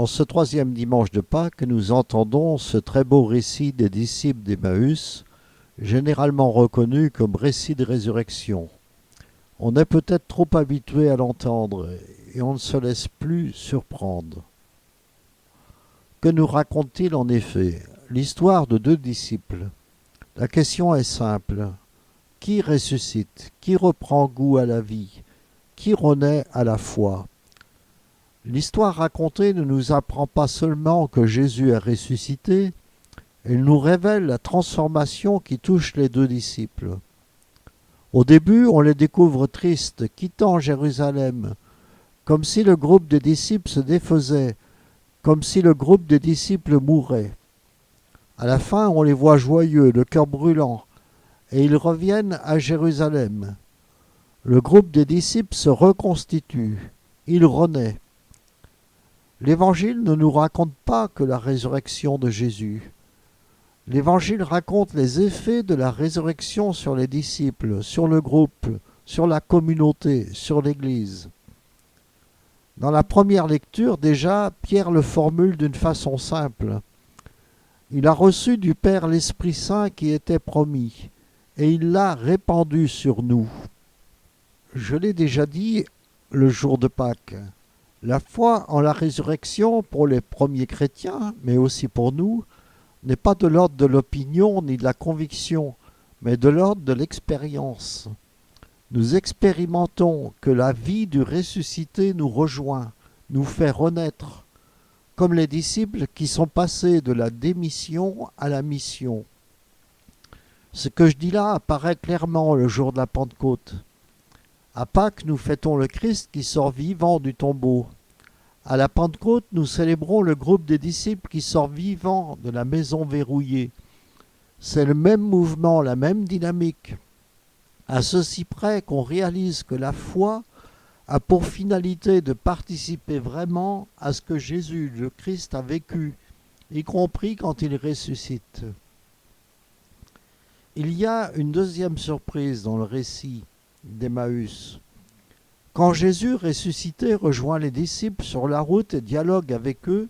En ce troisième dimanche de Pâques, nous entendons ce très beau récit des disciples d'Emmaüs, généralement reconnu comme récit de résurrection. On est peut-être trop habitué à l'entendre et on ne se laisse plus surprendre. Que nous raconte-t-il en effet? L'histoire de deux disciples. La question est simple. Qui ressuscite? Qui reprend goût à la vie? Qui renaît à la foi? L'histoire racontée ne nous apprend pas seulement que Jésus est ressuscité, elle nous révèle la transformation qui touche les deux disciples. Au début, on les découvre tristes, quittant Jérusalem, comme si le groupe des disciples se défaisait, comme si le groupe des disciples mourait. À la fin, on les voit joyeux, le cœur brûlant, et ils reviennent à Jérusalem. Le groupe des disciples se reconstitue, il renaît. L'Évangile ne nous raconte pas que la résurrection de Jésus. L'Évangile raconte les effets de la résurrection sur les disciples, sur le groupe, sur la communauté, sur l'Église. Dans la première lecture, déjà, Pierre le formule d'une façon simple. Il a reçu du Père l'Esprit Saint qui était promis, et il l'a répandu sur nous. Je l'ai déjà dit le jour de Pâques. La foi en la résurrection pour les premiers chrétiens, mais aussi pour nous, n'est pas de l'ordre de l'opinion ni de la conviction, mais de l'ordre de l'expérience. Nous expérimentons que la vie du ressuscité nous rejoint, nous fait renaître, comme les disciples qui sont passés de la démission à la mission. Ce que je dis là apparaît clairement le jour de la Pentecôte. À Pâques, nous fêtons le Christ qui sort vivant du tombeau. À la Pentecôte, nous célébrons le groupe des disciples qui sort vivant de la maison verrouillée. C'est le même mouvement, la même dynamique. À ceci près qu'on réalise que la foi a pour finalité de participer vraiment à ce que Jésus, le Christ, a vécu, y compris quand il ressuscite. Il y a une deuxième surprise dans le récit d'Emmaüs. Quand Jésus ressuscité rejoint les disciples sur la route et dialogue avec eux,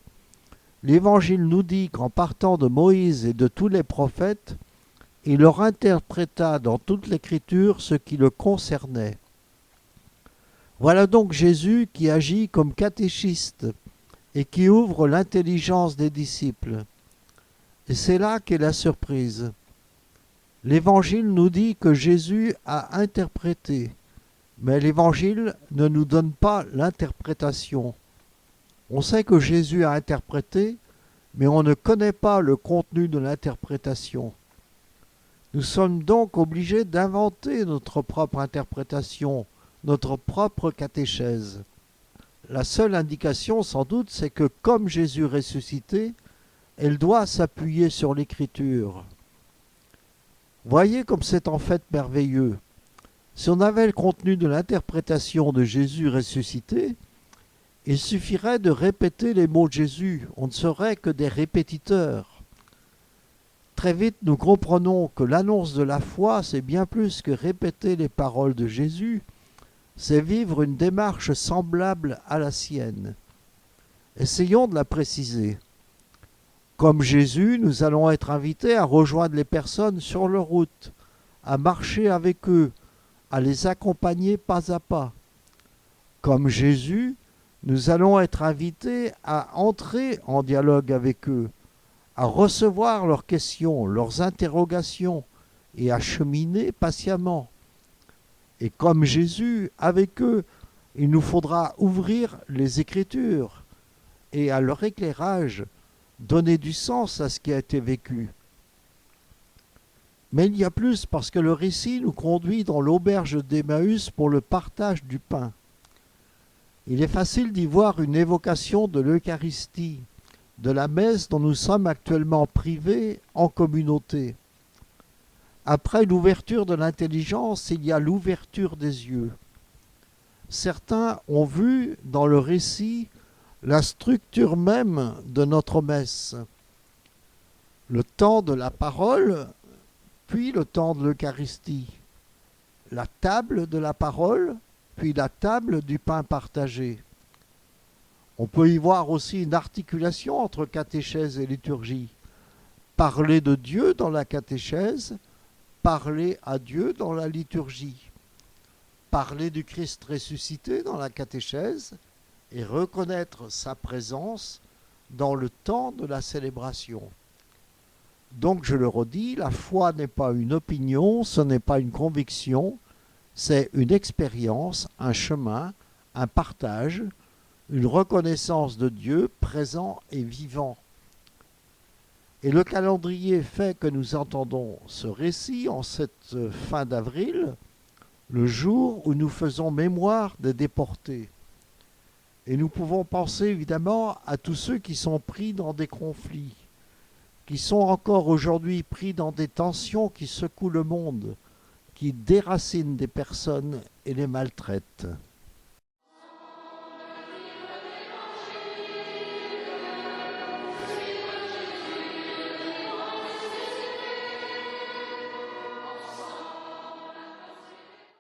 l'Évangile nous dit qu'en partant de Moïse et de tous les prophètes, il leur interpréta dans toute l'Écriture ce qui le concernait. Voilà donc Jésus qui agit comme catéchiste et qui ouvre l'intelligence des disciples. Et c'est là qu'est la surprise. L'Évangile nous dit que Jésus a interprété, mais l'Évangile ne nous donne pas l'interprétation. On sait que Jésus a interprété, mais on ne connaît pas le contenu de l'interprétation. Nous sommes donc obligés d'inventer notre propre interprétation, notre propre catéchèse. La seule indication, sans doute, c'est que comme Jésus ressuscité, elle doit s'appuyer sur l'Écriture. Voyez comme c'est en fait merveilleux. Si on avait le contenu de l'interprétation de Jésus ressuscité, il suffirait de répéter les mots de Jésus. On ne serait que des répétiteurs. Très vite, nous comprenons que l'annonce de la foi, c'est bien plus que répéter les paroles de Jésus, c'est vivre une démarche semblable à la sienne. Essayons de la préciser. Comme Jésus, nous allons être invités à rejoindre les personnes sur leur route, à marcher avec eux, à les accompagner pas à pas. Comme Jésus, nous allons être invités à entrer en dialogue avec eux, à recevoir leurs questions, leurs interrogations et à cheminer patiemment. Et comme Jésus, avec eux, il nous faudra ouvrir les Écritures et à leur éclairage, donner du sens à ce qui a été vécu. Mais il y a plus parce que le récit nous conduit dans l'auberge d'Emmaüs pour le partage du pain. Il est facile d'y voir une évocation de l'Eucharistie, de la messe dont nous sommes actuellement privés en communauté. Après l'ouverture de l'intelligence, il y a l'ouverture des yeux. Certains ont vu dans le récit la structure même de notre messe. Le temps de la parole, puis le temps de l'Eucharistie. La table de la parole, puis la table du pain partagé. On peut y voir aussi une articulation entre catéchèse et liturgie. Parler de Dieu dans la catéchèse, parler à Dieu dans la liturgie. Parler du Christ ressuscité dans la catéchèse et reconnaître sa présence dans le temps de la célébration. Donc je le redis, la foi n'est pas une opinion, ce n'est pas une conviction, c'est une expérience, un chemin, un partage, une reconnaissance de Dieu présent et vivant. Et le calendrier fait que nous entendons ce récit en cette fin d'avril, le jour où nous faisons mémoire des déportés. Et nous pouvons penser évidemment à tous ceux qui sont pris dans des conflits, qui sont encore aujourd'hui pris dans des tensions qui secouent le monde, qui déracinent des personnes et les maltraitent.